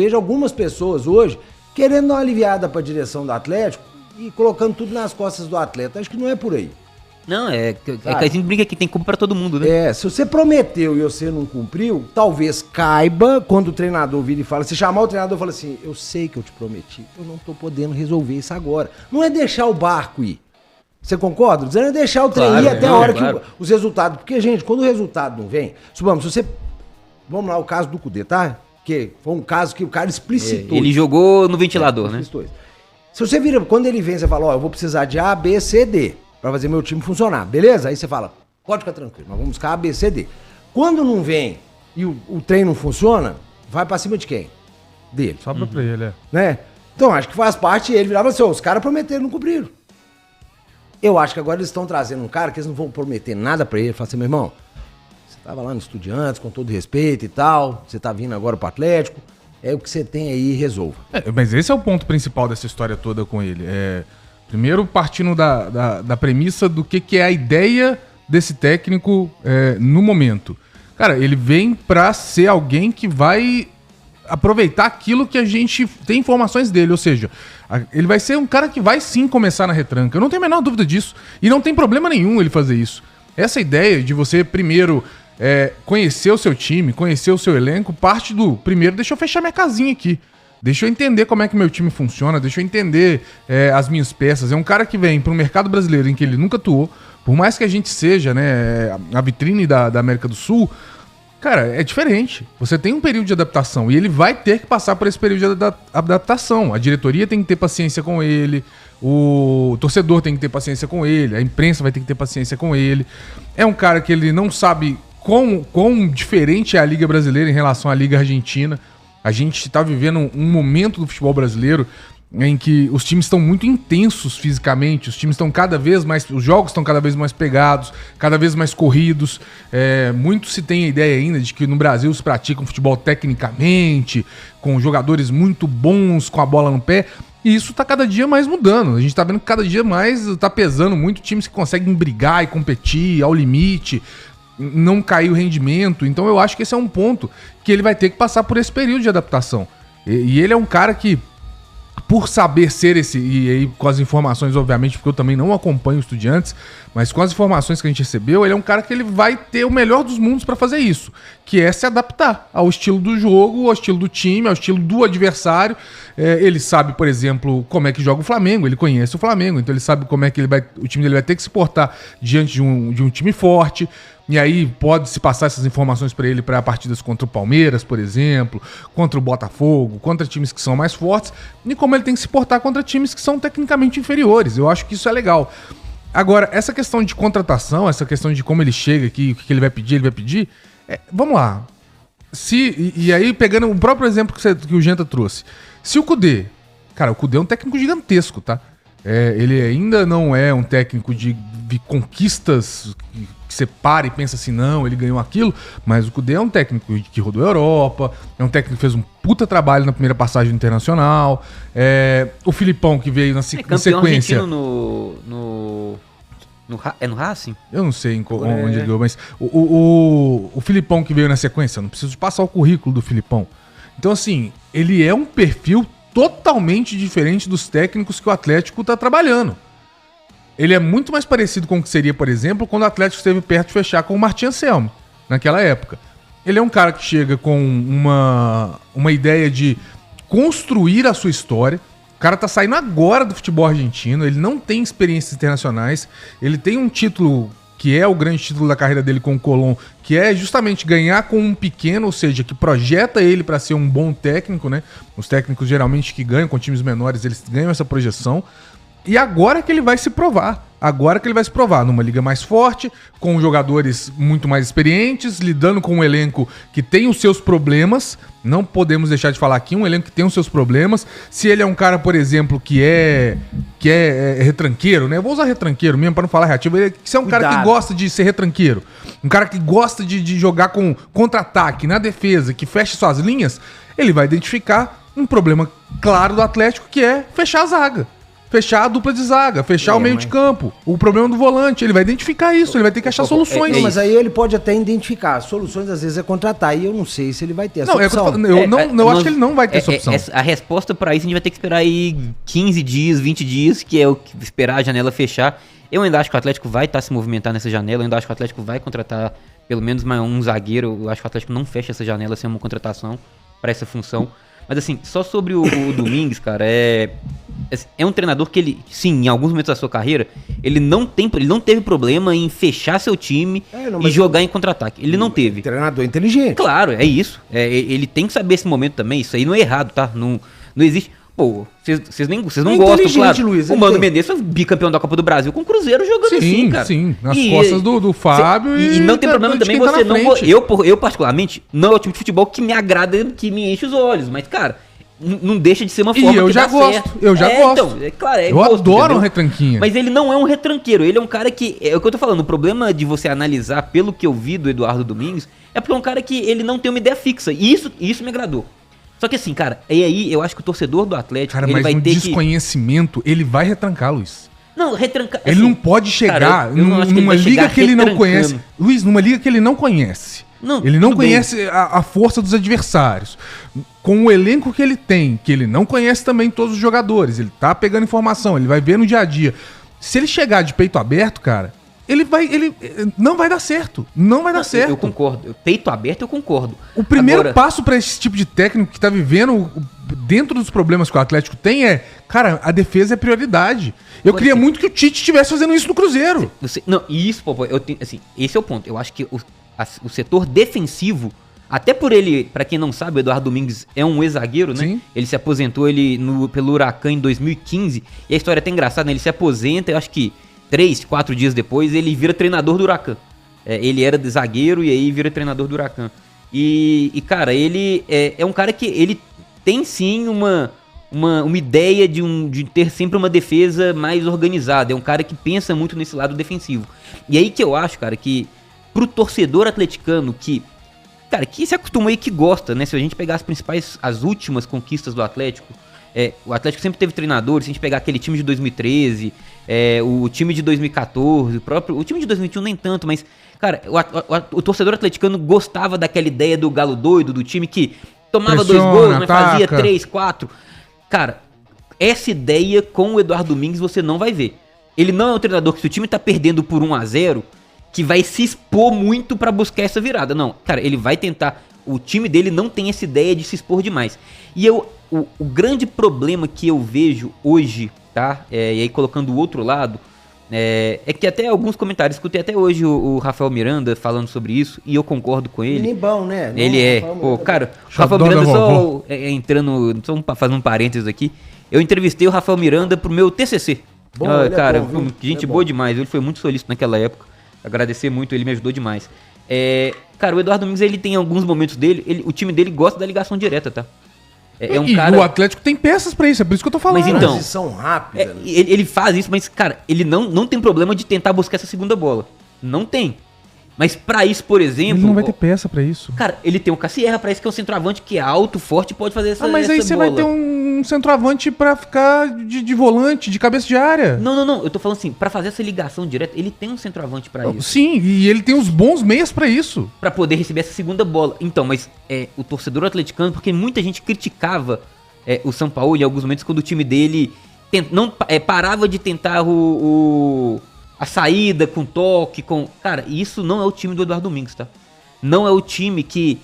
vejo algumas pessoas hoje querendo dar uma aliviada para a direção do Atlético e colocando tudo nas costas do atleta. Acho que não é por aí. Não, é que a gente brinca que tem culpa pra todo mundo, né? Se você prometeu e você não cumpriu, talvez caiba quando o treinador vira e fala, se chamar o treinador e fala assim, eu sei que eu te prometi, eu não tô podendo resolver isso agora. Não é deixar o barco ir. Você concorda? Não é deixar o trem ir até a hora que os resultados... Porque, gente, quando o resultado não vem... Supamos, se você... Vamos lá, o caso do Cudê, tá? Que foi um caso que o cara explicitou. Ele jogou no ventilador, né? Se você vira... Quando ele vem, você fala, eu vou precisar de A, B, C, D. Pra fazer meu time funcionar, beleza? Aí você fala, pode ficar tranquilo, nós vamos buscar A, B, C, D. Quando não vem e o trem não funciona, vai pra cima de quem? Dele. Sobra pra ele, né? Então, acho que faz parte ele virava assim, os caras prometeram, não cumpriram. Eu acho que agora eles estão trazendo um cara que eles não vão prometer nada pra ele. Falar assim, meu irmão, você tava lá no Estudiantes, com todo respeito e tal, você tá vindo agora pro Atlético, é o que você tem aí, resolva. Mas esse é o ponto principal dessa história toda com ele. Primeiro, partindo da premissa do que é a ideia desse técnico no momento. Cara, ele vem pra ser alguém que vai aproveitar aquilo que a gente tem informações dele, ou seja, ele vai ser um cara que vai sim começar na retranca. Eu não tenho a menor dúvida disso. E não tem problema nenhum ele fazer isso. Essa ideia de você primeiro conhecer o seu time, conhecer o seu elenco, parte do primeiro, deixa eu fechar minha casinha aqui. Deixa eu entender como é que meu time funciona, deixa eu entender as minhas peças. É um cara que vem para o mercado brasileiro em que ele nunca atuou, por mais que a gente seja, né, a vitrine da América do Sul, cara, é diferente. Você tem um período de adaptação e ele vai ter que passar por esse período de adaptação. A diretoria tem que ter paciência com ele, o torcedor tem que ter paciência com ele, a imprensa vai ter que ter paciência com ele. É um cara que ele não sabe quão diferente é a Liga Brasileira em relação à Liga Argentina. A gente está vivendo um momento do futebol brasileiro em que os times estão muito intensos fisicamente, os times estão cada vez mais, os jogos estão cada vez mais pegados, cada vez mais corridos. Muito se tem a ideia ainda de que no Brasil se pratica um futebol tecnicamente, com jogadores muito bons, com a bola no pé, e isso está cada dia mais mudando. A gente está vendo que cada dia mais está pesando muito times que conseguem brigar e competir ao limite, não cair o rendimento. Então eu acho que esse é um ponto que ele vai ter que passar por esse período de adaptação. E ele é um cara que, por saber ser esse, e aí com as informações, obviamente, porque eu também não acompanho os Estudiantes, mas com as informações que a gente recebeu, ele é um cara que ele vai ter o melhor dos mundos para fazer isso, que é se adaptar ao estilo do jogo, ao estilo do time, ao estilo do adversário. Ele sabe, por exemplo, como é que joga o Flamengo, ele conhece o Flamengo, então ele sabe como é que o time dele vai ter que se portar diante de um time forte. E aí pode-se passar essas informações para ele para partidas contra o Palmeiras, por exemplo, contra o Botafogo, contra times que são mais fortes, e como ele tem que se portar contra times que são tecnicamente inferiores. Eu acho que isso é legal. Agora, essa questão de contratação, essa questão de como ele chega aqui, o que ele vai pedir, vamos lá. E aí, pegando o próprio exemplo que o Genta trouxe. Se o Cudê... Cara, o Cudê é um técnico gigantesco, tá? Ele ainda não é um técnico de conquistas que você para e pensa assim, não, ele ganhou aquilo, mas o Cudê é um técnico que rodou a Europa, é um técnico que fez um puta trabalho na primeira passagem internacional, o Filipão que veio na sequência... no Racing? Eu não sei onde ele ganhou, mas o Filipão que veio na sequência, não preciso passar o currículo do Filipão. Então assim, ele é um perfil totalmente diferente dos técnicos que o Atlético está trabalhando. Ele é muito mais parecido com o que seria, por exemplo, quando o Atlético esteve perto de fechar com o Martin Anselmo, naquela época. Ele é um cara que chega com uma ideia de construir a sua história. O cara tá saindo agora do futebol argentino, ele não tem experiências internacionais, ele tem um título que é o grande título da carreira dele com o Colón, que é justamente ganhar com um pequeno, ou seja, que projeta ele para ser um bom técnico, né? Os técnicos geralmente que ganham com times menores, eles ganham essa projeção. E agora que ele vai se provar. Agora que ele vai se provar numa liga mais forte, com jogadores muito mais experientes, lidando com um elenco que tem os seus problemas. Não podemos deixar de falar aqui, um elenco que tem os seus problemas. Se ele é um cara, por exemplo, que é retranqueiro, né? Eu vou usar retranqueiro mesmo para não falar reativo. Se é um cara que gosta de ser retranqueiro, um cara que gosta de jogar com contra-ataque na defesa, que fecha suas linhas, ele vai identificar um problema claro do Atlético, que é fechar a zaga. fechar a dupla de zaga, fechar o meio de campo. O problema do volante, ele vai identificar isso, ele vai ter que achar soluções. Mas aí ele pode até identificar. Soluções, às vezes, é contratar. E eu não sei se ele vai ter essa opção. Eu acho que ele não vai ter essa opção. A resposta pra isso a gente vai ter que esperar aí 15 dias, 20 dias, que é o que esperar a janela fechar. Eu ainda acho que o Atlético vai estar se movimentando nessa janela, eu ainda acho que o Atlético vai contratar pelo menos um zagueiro. Eu acho que o Atlético não fecha essa janela sem uma contratação pra essa função. Mas assim, só sobre o Domingues, cara, é um treinador que ele, sim, em alguns momentos da sua carreira, ele não teve problema em fechar seu time e jogar em contra-ataque. Ele não teve. Treinador inteligente. Claro, é isso. Ele tem que saber esse momento também, isso aí não é errado, tá? Não existe... Pô, vocês não gostam, claro. Luiz, o Mano Menezes foi bicampeão da Copa do Brasil com o Cruzeiro jogando assim, cara. Sim, nas costas do Fábio e não tem problema também você não... Eu, particularmente, não é o tipo de futebol que me agrada, que me enche os olhos. Mas, cara, não deixa de ser uma forma que dá certo. Eu já gosto. Então, é claro, eu adoro um retranquinha. Mas ele não é um retranqueiro. Ele é um cara que... É o que eu tô falando. O problema de você analisar pelo que eu vi do Eduardo Domingues é porque é um cara que ele não tem uma ideia fixa. E isso me agradou. Só que assim, cara, e aí eu acho que o torcedor do Atlético... Cara, ele vai ter desconhecimento, ele vai retrancar, Luiz. Não, retrancar... Ele não pode chegar numa liga que ele não conhece. Luiz, numa liga que ele não conhece. Ele não conhece a força dos adversários. Com o elenco que ele tem, que ele não conhece também todos os jogadores. Ele tá pegando informação, ele vai ver no dia a dia. Se ele chegar de peito aberto, cara... Ele não vai dar certo. Não vai dar certo. Eu concordo. Peito aberto, eu concordo. O primeiro passo pra esse tipo de técnico que tá vivendo dentro dos problemas que o Atlético tem é, cara, a defesa é prioridade. Eu queria muito que o Tite estivesse fazendo isso no Cruzeiro. Isso, Popó, esse é o ponto. Eu acho que o setor defensivo, até por ele, pra quem não sabe, o Eduardo Domingues é um ex-zagueiro, né? Sim. Ele se aposentou pelo Huracan em 2015. E a história é até engraçada, né? Ele se aposenta, eu acho que 3, 4 dias depois, ele vira treinador do Huracan. Ele era de zagueiro e aí vira treinador do Huracan. E cara, ele é um cara que ele tem sim uma ideia de ter sempre uma defesa mais organizada. É um cara que pensa muito nesse lado defensivo. E aí que eu acho, cara, que pro torcedor atleticano que se acostumou e que gosta, né? Se a gente pegar as últimas conquistas do Atlético... o Atlético sempre teve treinadores. Se a gente pegar aquele time de 2013, o time de 2014, o time de 2021 nem tanto, mas, cara, o torcedor atleticano gostava daquela ideia do galo doido, do time que tomava 2 gols, mas fazia 3, 4. Cara, essa ideia com o Eduardo Domingues você não vai ver. Ele não é um treinador que, se o time tá perdendo por 1-0, que vai se expor muito pra buscar essa virada. Não, cara, ele vai tentar... O time dele não tem essa ideia de se expor demais. E o grande problema que eu vejo hoje, tá? E aí colocando o outro lado, é que até alguns comentários, escutei até hoje o Rafael Miranda falando sobre isso, e eu concordo com ele. Nem bom, né? Ele cara, o Rafael Miranda, só fazendo um parênteses aqui, eu entrevistei o Rafael Miranda pro meu TCC. Bom, cara, gente boa demais, ele foi muito solícito naquela época, agradecer muito, ele me ajudou demais. Cara, o Eduardo Domingues, ele tem alguns momentos dele, o time dele gosta da ligação direta, tá? O Atlético tem peças pra isso, é por isso que eu tô falando. Mas então, transição rápida. Ele faz isso, mas, cara, ele não tem problema de tentar buscar essa segunda bola. Não tem. Mas pra isso, por exemplo... Ele não vai ter peça pra isso. Cara, ele tem o Cassierra pra isso, que é um centroavante que é alto, forte e pode fazer essa bola. Mas aí você vai ter um centroavante pra ficar de volante, de cabeça de área. Não. Eu tô falando assim, pra fazer essa ligação direta, ele tem um centroavante pra isso. Sim, e ele tem os bons meias pra isso. Pra poder receber essa segunda bola. Então, mas o torcedor atleticano, porque muita gente criticava o São Paulo em alguns momentos quando o time dele parava de tentar a saída com toque, Cara, isso não é o time do Eduardo Domingues, tá? Não é o time que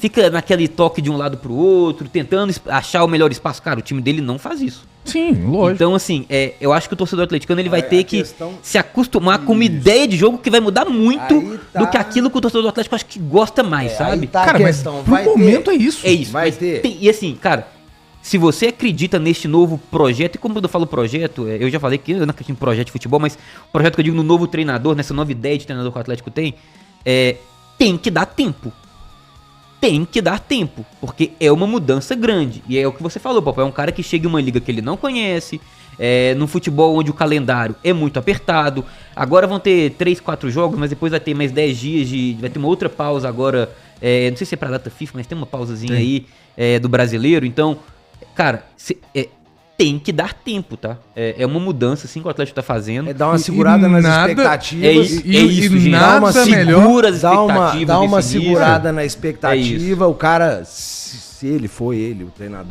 fica naquele toque de um lado pro outro, tentando achar o melhor espaço. Cara, o time dele não faz isso. Sim, lógico. Então, assim, eu acho que o torcedor atleticano ele vai ter que se acostumar com uma ideia de jogo que vai mudar muito do que aquilo que o torcedor do Atlético acho que gosta mais, sabe? Cara, mas pro momento é isso. É isso. Vai ter. E assim, cara... Se você acredita neste novo projeto, e como eu falo projeto, eu já falei que eu não acredito em projeto de futebol, mas o projeto que eu digo no novo treinador, nessa nova ideia de treinador que o Atlético tem que dar tempo. Tem que dar tempo, porque é uma mudança grande. E é o que você falou, papai, é um cara que chega em uma liga que ele não conhece, no futebol onde o calendário é muito apertado. Agora vão ter 3, 4 jogos, mas depois vai ter mais 10 dias, vai ter uma outra pausa agora, não sei se é pra data FIFA, mas tem uma pausazinha aí do brasileiro, então... Cara, tem que dar tempo, tá? É uma mudança, assim, que o Atlético tá fazendo. É dar uma segurada nas expectativas. É isso, gente. Nada melhor. Segura as expectativas Dá uma nesse nível. segurada na expectativa. O cara, se ele foi ele, o treinador,